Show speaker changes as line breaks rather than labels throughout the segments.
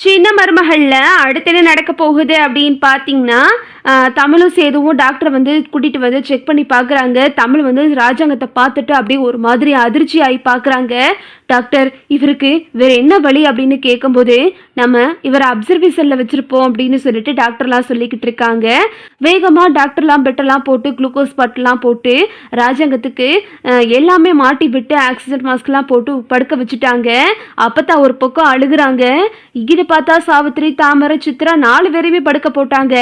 சின்ன மருமகள்ல அடுத்து என்ன நடக்க போகுது அப்படின்னு பார்த்தீங்கன்னா, தமிழும் சேதுவும் டாக்டர வந்து கூட்டிட்டு வந்து செக் பண்ணி பார்க்குறாங்க. தமிழ் வந்து ராஜாங்கத்த பார்த்துட்டு அப்படியே ஒரு மாதிரி அதிர்ச்சி ஆயி பார்க்குறாங்க. டாக்டர் இவருக்கு வேற என்ன வழி அப்படின்னு கேட்கும்போது, நம்ம இவரை அப்சர்வேஷன்ல வச்சிருப்போம் அப்படின்னு சொல்லிட்டு டாக்டர்லாம் சொல்லிக்கிட்டு இருக்காங்க. வேகமா டாக்டர்லாம் பெட்டெல்லாம் போட்டு குளுக்கோஸ் பாட்டிலாம் போட்டு ராஜாங்கத்துக்கு எல்லாமே மாட்டி விட்டு ஆக்சிஜன் மாஸ்க்லாம் போட்டு படுக்க வச்சுட்டாங்க. அப்பதான் ஒரு பக்கம் அழுகுறாங்க. இங்கிட்டு பார்த்தா சாவித்திரி, தாமரை, சித்ரா 4 பேரையுமே படுக்க போட்டாங்க.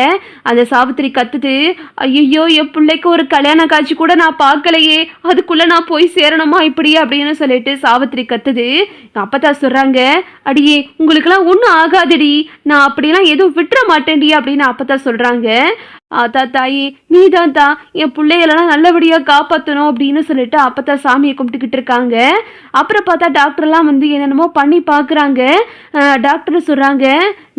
அந்த சாவித்திரி கத்துது, ஐயோ என் பிள்ளைக்கு ஒரு கல்யாண காட்சி கூட நான் பார்க்கலையே, அதுக்குள்ள நான் போய் சேரணுமா இப்படி அப்படின்னு சொல்லிட்டு சாவித்திரி கத்துது. அப்பதான் சொல்றாங்க, அடியே உங்களுக்கெல்லாம் ஒன்றும் ஆகாதடி, நான் அப்படிலாம் எதுவும் விட்டுற மாட்டேன்டி அப்படின்னு அப்பதான் சொல்றாங்க. தாயி நீதான் தான் என் பிள்ளைகளெல்லாம் நல்லபடியாக காப்பாற்றணும் அப்படின்னு சொல்லிட்டு அப்பதான் சாமியை கும்பிட்டுக்கிட்டு இருக்காங்க. அப்புறம் பார்த்தா டாக்டர்லாம் வந்து என்னென்னமோ பண்ணி பார்க்குறாங்க. டாக்டர் சொல்கிறாங்க,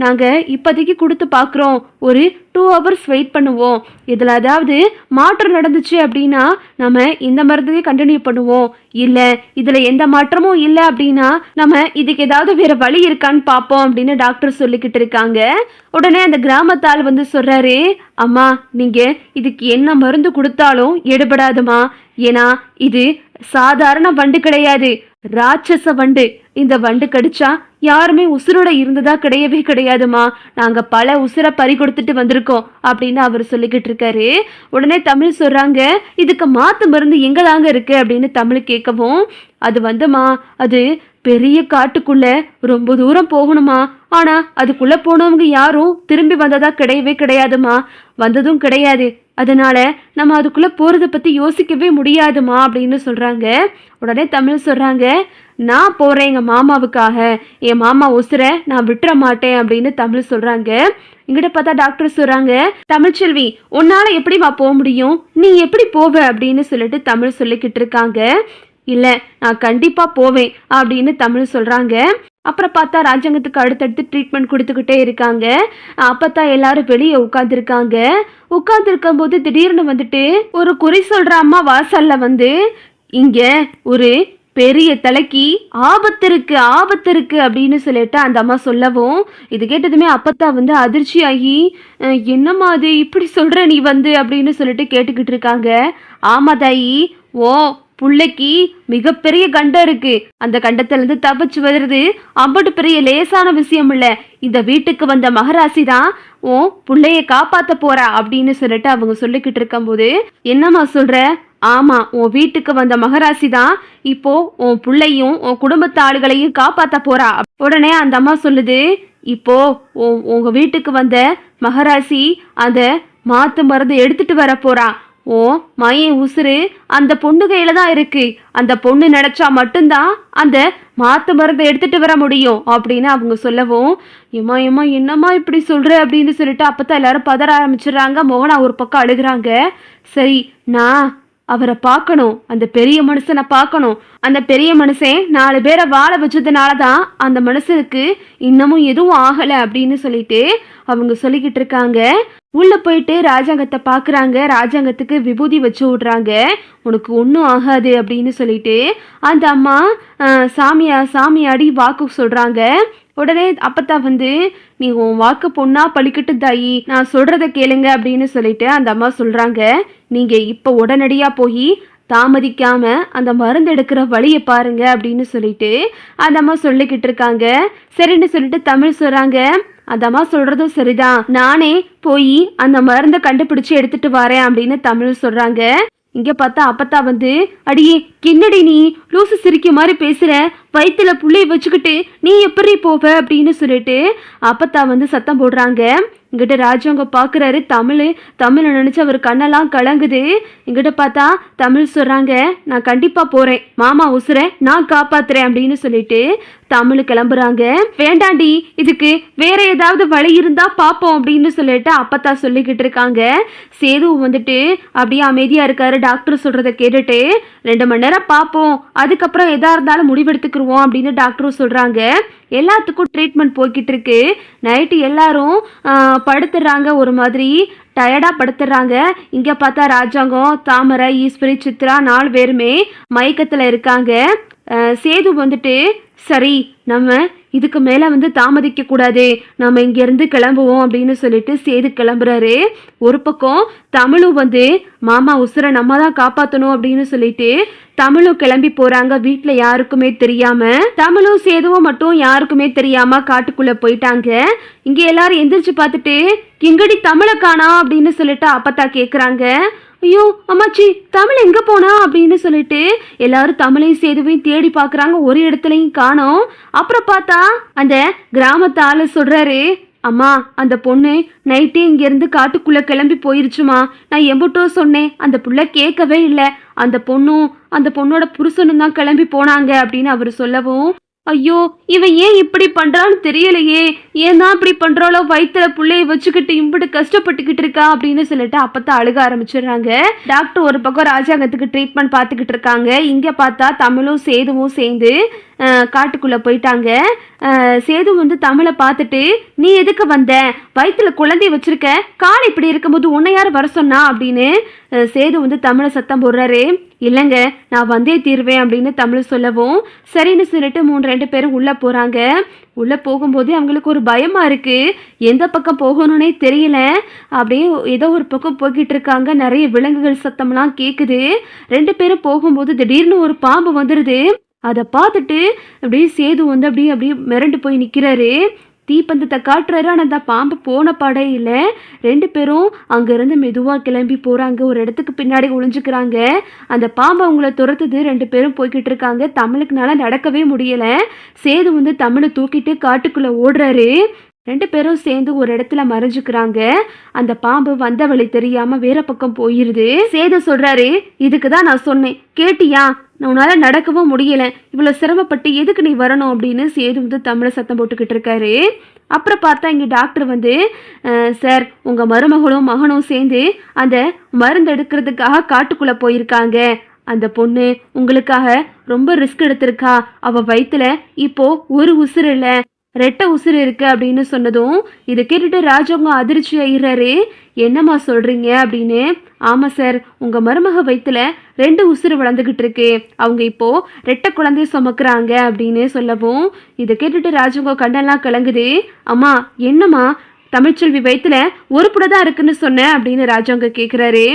நாங்கள் இப்போதைக்கு கொடுத்து பார்க்குறோம், ஒரு 2 hours வெயிட் பண்ணுவோம், இதில் ஏதாவது மாற்றம் நடந்துச்சு அப்படின்னா நம்ம இந்த மருந்தையே கண்டினியூ பண்ணுவோம், இல்லை இதில் எந்த மாற்றமும் இல்லை அப்படின்னா நம்ம இதுக்கு ஏதாவது வேறு வழி இருக்கான்னு பார்ப்போம் அப்படின்னு டாக்டர் சொல்லிக்கிட்டு இருக்காங்க. உடனே அந்த கிராமத்தால் வந்து சொல்கிறாரு, அம்மா நீங்கள் இதுக்கு என்ன மருந்து கொடுத்தாலும் எடுபடாதுமா, ஏன்னா இது சாதாரண வண்டு கிடையாது, ராட்சச வண்டு. இந்த வண்டு கடிச்சா யாருமே உசுரோட இருந்ததா கிடையவே கிடையாதுமா, நாங்கள் பல உசுரை பறி கொடுத்துட்டு வந்திருக்கோம் அப்படின்னு அவர் சொல்லிக்கிட்டு இருக்காரு. உடனே தமிழ் சொல்கிறாங்க, இதுக்கு மாற்று மருந்து எங்கே தாங்க இருக்குது அப்படின்னு தமிழ் கேட்கவும், அது வந்துமா அது பெரிய காட்டுக்குள்ள ரொம்ப தூரம் போகணுமா, ஆனா அதுக்குள்ள போனவங்க யாரும் திரும்பி வந்ததா கிடையவே கிடையாதுமா, வந்ததும் கிடையாது, அதனால நம்ம அதுக்குள்ள போறதை பத்தி யோசிக்கவே முடியாதுமா அப்படின்னு சொல்றாங்க. உடனே தமிழ் சொல்றாங்க, நான் போறேன் எங்க மாமாவுக்காக, என் மாமா உசுரை நான் விட்டுற மாட்டேன் அப்படின்னு தமிழ் சொல்றாங்க. இங்கிட்ட பார்த்தா டாக்டர் சொல்றாங்க, தமிழ்ச்செல்வி உன்னால எப்படிமா போக முடியும், நீ எப்படி போவ அப்படின்னு சொல்லிட்டு தமிழ் சொல்லிக்கிட்டு இருக்காங்க. இல்லை நான் கண்டிப்பாக போவேன் அப்படின்னு தமிழ் சொல்கிறாங்க. அப்புறம் பார்த்தா ராஜாங்கத்துக்கு அடுத்தடுத்து ட்ரீட்மெண்ட் கொடுத்துக்கிட்டே இருக்காங்க. அப்போத்தான் எல்லாரும் வெளியே உட்காந்துருக்காங்க. உட்காந்துருக்கும் போது திடீர்னு வந்துட்டு ஒரு குறி சொல்கிற அம்மா வாசலில் வந்து, இங்கே ஒரு பெரிய தலைக்கு ஆபத்து இருக்கு அப்படின்னு சொல்லிட்டு அந்த அம்மா சொல்லவும், இது கேட்டதுமே அப்பத்தான் வந்து அதிர்ச்சி ஆகி, என்னம்மா அது இப்படி சொல்கிற நீ வந்து அப்படின்னு சொல்லிட்டு கேட்டுக்கிட்டு இருக்காங்க. ஆமா தாயி, ஓ புள்ளைக்கு மிகப்பெரிய கண்டம் இருக்கு, அந்த கண்டத்திலிருந்து தப்பிச்சு வருது அம்பட்டு பெரிய லேசான விஷயம் இல்ல, இந்த வீட்டுக்கு வந்த மகராசி தான் ஓ புள்ளைய காப்பாத்த போறா அப்படின்னு சொல்லிட்டு அவங்க சொல்லிக்கிட்டு இருக்கும் போது, என்னம்மா சொல்ற, ஆமா உன் வீட்டுக்கு வந்த மகராசி தான் இப்போ உன் புள்ளையும் உன் குடும்பத்து ஆளுகளையும் காப்பாத்த போறா. உடனே அந்த அம்மா சொல்லுது, இப்போ உங்க வீட்டுக்கு வந்த மகராசி அந்த மாத்து மருந்து எடுத்துட்டு வர போறா, ஓ மயன் உசுறு அந்த பொண்ணு கையில தான் இருக்கு, அந்த பொண்ணு நினைச்சா மட்டும்தான் அந்த மாத்து மருந்தை எடுத்துட்டு வர முடியும் அப்படின்னு அவங்க சொல்லவும், ஏமா என்னம்மா இப்படி சொல்ற அப்படின்னு சொல்லிட்டு அப்பதான் எல்லாரும் பதற ஆரம்பிச்சிடுறாங்க. மோகனா ஒரு பக்கம் அழுகுறாங்க. சரி நான் அவரை பார்க்கணும், அந்த பெரிய மனுஷனை பார்க்கணும், அந்த பெரிய மனுஷன் 4 பேரை வாழ வச்சதுனால தான் அந்த மனுஷனுக்கு இன்னமும் எதுவும் ஆகலை அப்படின்னு சொல்லிட்டு அவங்க சொல்லிக்கிட்டு இருக்காங்க. உள்ள போயிட்டு ராஜாங்கத்தை பார்க்குறாங்க. ராஜாங்கத்துக்கு விபூதி வச்சு விட்றாங்க. உனக்கு ஒன்றும் ஆகாது அப்படின்னு சொல்லிட்டு அந்த அம்மா சாமியாடி வாக்கு சொல்கிறாங்க. உடனே அப்பத்தான் வந்து, நீ உன் வாக்கு பொண்ணா பழிக்கட்டு தாயி, நான் சொல்கிறத கேளுங்க அப்படின்னு சொல்லிட்டு அந்த அம்மா சொல்கிறாங்க. நீங்கள் இப்போ உடனடியாக போய் தாமதிக்காம அந்த மருந்து எடுக்கிற வழியை பாருங்க அப்படின்னு சொல்லிட்டு அந்த அம்மா சொல்லிக்கிட்டு இருக்காங்க. சரின்னு சொல்லிட்டு தமிழ் சொல்கிறாங்க, அந்த அம்மா சொல்கிறதும் சரிதான், நானே போய் அந்த மருந்தை கண்டுபிடிச்சி எடுத்துட்டு வரேன் அப்படின்னு தமிழ் சொல்கிறாங்க. இங்கே பார்த்தா அப்பத்தா வந்து, அடியே என்னடி நீ லூசு சிரிக்க மாதிரி பேசுகிற, வயிற்றுல புள்ளைய வச்சுக்கிட்டு நீ எப்படி போவ அப்படின்னு சொல்லிட்டு அப்பத்தா வந்து சத்தம் போடுறாங்க. இங்கிட்ட ராஜாங்க பார்க்குறாரு. தமிழை நினச்சி அவர் கண்ணெல்லாம் கலங்குது. இங்கிட்ட பார்த்தா தமிழ் சொல்கிறாங்க, நான் கண்டிப்பாக போகிறேன், மாமா உசுரை நான் காப்பாற்றுறேன் அப்படின்னு சொல்லிட்டு தமிழ் கிளம்புறாங்க. வேண்டாண்டி, இதுக்கு வேற ஏதாவது வழி இருந்தா பார்ப்போம் அப்படின்னு சொல்லிட்டு அப்பத்தா சொல்லிக்கிட்டு இருக்காங்க. சேது வந்துட்டு அப்படியே அமைதியாக இருக்காரு. டாக்டர் சொல்கிறத கேட்டுட்டு 2 மணி நேரம் பார்ப்போம், அதுக்கப்புறம் எதாக இருந்தாலும் முடிவெடுத்துக்குருவோம் அப்படின்னு டாக்டரும் சொல்கிறாங்க. எல்லாத்துக்கும் ட்ரீட்மெண்ட் போய்கிட்டு இருக்கு. நைட்டு எல்லாரும் படுத்துடுறாங்க, ஒரு மாதிரி டயர்டாக படுத்துடுறாங்க. இங்கே பார்த்தா ராஜாங்கம், தாமரை, ஈஸ்வரி, சித்ரா 4 பேருமே மயக்கத்தில் இருக்காங்க. சேது வந்துட்டு, சரி நம்ம இதுக்கு மேல வந்து தாமதிக்க கூடாது, நம்ம இங்க இருந்து கிளம்புவோம் அப்படின்னு சொல்லிட்டு சேது கிளம்புறாரு. ஒரு பக்கம் தமிழும் வந்து மாமா உசுரை நம்ம தான் காப்பாற்றணும் அப்படின்னு சொல்லிட்டு தமிழும் கிளம்பி போறாங்க. வீட்டுல யாருக்குமே தெரியாம, தமிழும் சேதுவும் மட்டும் யாருக்குமே தெரியாம காட்டுக்குள்ள போயிட்டாங்க. இங்க எல்லாரும் எந்திரிச்சு பார்த்துட்டு எங்கடி தமிழை காணா அப்படின்னு சொல்லிட்டு அப்பத்தா கேக்குறாங்க. ஐயோ அம்மாச்சி, தமிழ் எங்க போனா அப்படின்னு சொல்லிட்டு எல்லாரும் தமிழையும் சேதுவையும் தேடி பாக்குறாங்க. ஒரு இடத்துலயும் காணோம். அப்புறம் பார்த்தா அந்த கிராமத்து ஆளு சொல்றாரு, அம்மா அந்த பொண்ணு நைட்டே இங்கேருந்து காட்டுக்குள்ளே கிளம்பி போயிருச்சுமா. நான் எம்புட்டோ சொன்னேன், அந்த புள்ள கேட்கவே இல்லை. அந்த பொண்ணும் அந்த பொண்ணோட புருஷனும் தான் கிளம்பி போனாங்க அப்படின்னு அவர் சொல்லவும், ஐயோ இவன் ஏன் இப்படி பண்றான்னு தெரியலையே, ஏன் தான் இப்படி பண்றாளோ, வயிற்றுல பிள்ளைய வச்சுக்கிட்டு இப்படி கஷ்டப்பட்டுக்கிட்டு இருக்கா அப்படின்னு சொல்லிட்டு அப்பத்தான் அழுக ஆரம்பிச்சிடுறாங்க. டாக்டர் ஒரு பக்கம் ராஜாங்கத்துக்கு ட்ரீட்மெண்ட் பார்த்துக்கிட்டு இருக்காங்க. இங்கே பார்த்தா தமிழும் சேதுவும் சேர்ந்து காட்டுக்குள்ளே போயிட்டாங்க. சேது வந்து தமிழை பார்த்துட்டு, நீ எதுக்கு வந்த, வயிற்றுல குழந்தைய வச்சிருக்க, கால் இப்படி இருக்கும்போது உன்னை யார் வர சொன்னா அப்படின்னு சேது வந்து தமிழை சத்தம் போடுறாரு. இல்லைங்க நான் வந்தே தீர்வேன் அப்படின்னு தமிழ் சொல்லவும், சரின்னு சொல்லிட்டு 2 பேரும் உள்ளே போகிறாங்க. உள்ளே போகும்போது அவங்களுக்கு ஒரு பயமாக இருக்குது, எந்த பக்கம் போகணுன்னே தெரியல. அப்படியே ஏதோ ஒரு பக்கம் போய்கிட்டு இருக்காங்க. நிறைய விலங்குகள் சத்தம்லாம் கேட்குது. 2 பேரும் போகும்போது திடீர்னு ஒரு பாம்பு வந்துடுது. அதை பார்த்துட்டு அப்படியே சேது வந்து அப்படியே மிரண்டு போய் நிற்கிறாரு. தீப்பந்தத்தை காட்டுறாரு. ஆனால் அந்த பாம்பு போன படே இல்லை. 2 பேரும் அங்கேருந்து மெதுவாக கிளம்பி போகிறாங்க. ஒரு இடத்துக்கு பின்னாடி ஒளிஞ்சுக்கிறாங்க. அந்த பாம்பு அவங்கள துரத்துது. 2 பேரும் போய்கிட்டு இருக்காங்க. தமிழுக்குனால நடக்கவே முடியலை. சேது வந்து தமிழை தூக்கிட்டு காட்டுக்குள்ளே ஓடுறாரு. 2 பேரும் சேர்ந்து ஒரு இடத்துல மறைஞ்சுக்கிறாங்க. அந்த பாம்பு வந்த வழி தெரியாம வேற பக்கம் போயிருது. சேது சொல்றாரு, இதுக்கு தான் நான் சொன்னேன், கேட்டியா, உன்னால நடக்கவும் முடியல, இவ்வளவு சிரமப்பட்டு எதுக்கு நீ வரணும் அப்படின்னு சேது வந்து தமிழை சத்தம் போட்டுக்கிட்டு இருக்காரு. அப்புறம் பார்த்தா இங்கே டாக்டர் வந்து, சார் உங்கள் மருமகளும் மகனும் சேர்ந்து அந்த மருந்து எடுக்கிறதுக்காக காட்டுக்குள்ளே போயிருக்காங்க. அந்த பொண்ணு உங்களுக்காக ரொம்ப ரிஸ்க் எடுத்திருக்கா. அவள் வயிற்றுல இப்போ ஒரு உசுறு இல்லை, 2 உசுறு இருக்கு அப்படின்னு சொன்னதும் இதை கேட்டுட்டு ராஜவங்க அதிர்ச்சி ஆயிடுறாரு. என்னம்மா சொல்றீங்க அப்படின்னு. ஆமாம் சார், உங்கள் மருமக வயிற்றுல 2 உசுறு வளர்ந்துக்கிட்டு இருக்கு, அவங்க இப்போ 2 குழந்தைய சுமக்குறாங்க அப்படின்னு சொல்லவும், இதை கேட்டுட்டு ராஜவங்க கண்ணெல்லாம் கலங்குது. அம்மா என்னம்மா, தமிழ்ச்செல்வி வயிற்றுல ஒரு புட தான் இருக்குன்னு சொன்னேன் அப்படின்னு ராஜவங்க கேட்குறாரு.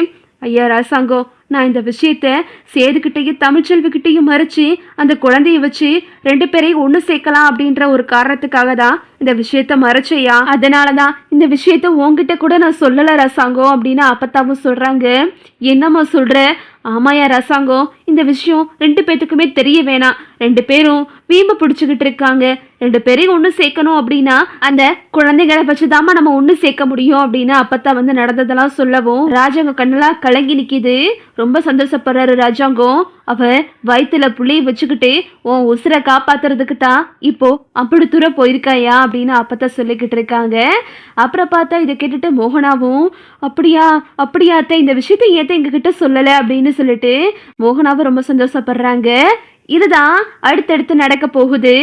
ஐயா ராசாங்கோ, நான் இந்த விஷயத்த சேதுக்கிட்டையும் தமிழ்ச்செல்விக்கிட்டையும் மறைச்சி அந்த குழந்தைய வச்சு 2 பேரையும் ஒன்று சேர்க்கலாம் அப்படின்ற ஒரு காரணத்துக்காக தான் இந்த விஷயத்த மறைச்சையா. அதனால தான் இந்த விஷயத்த உங்ககிட்ட கூட நான் சொல்லலை ரசாங்கம் அப்படின்னு அப்பத்தாவும் சொல்கிறாங்க. என்னம்மா சொல்கிற. ஆமாயா ரசாங்கம், இந்த விஷயம் 2 பேத்துக்குமே தெரிய வேணாம். 2 பேரும் வீம்பு பிடிச்சிக்கிட்டு இருக்காங்க. 2 பேரையும் ஒன்று சேர்க்கணும் அப்படின்னா அந்த குழந்தைகளை வச்சுதாம்மா நம்ம ஒன்று சேர்க்க முடியும் அப்படின்னு அப்பத்தா வந்து நடந்ததெல்லாம் சொல்லவும் ராஜாங்கம் கண்ணெல்லாம் கலங்கி நிற்கிது. ரொம்ப சந்தோஷப்படுறாரு ராஜாங்கம். அவ வயிற்றுல புள்ளையை வச்சுக்கிட்டு உன் உசுரை காப்பாத்துறதுக்கு தான் இப்போ அப்படி தூரம் போயிருக்காயா அப்படின்னு அப்பத்தான் சொல்லிக்கிட்டு இருக்காங்க. அப்புறம் பார்த்தா இதை கேட்டுட்டு மோகனாவும், அப்படியா இந்த விஷயத்தை ஏத்த எங்ககிட்ட சொல்லலை அப்படின்னு சொல்லிட்டு மோகனாவும் ரொம்ப சந்தோஷப்படுறாங்க. இதுதான் அடுத்தடுத்து நடக்க போகுது.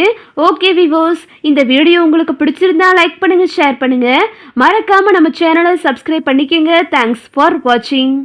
ஓகே விவோஸ், இந்த வீடியோ உங்களுக்கு பிடிச்சிருந்தா லைக் பண்ணுங்க, ஷேர் பண்ணுங்க, மறக்காம நம்ம சேனலை சப்ஸ்கிரைப் பண்ணிக்கோங்க. தேங்க்ஸ் ஃபார் வாட்சிங்.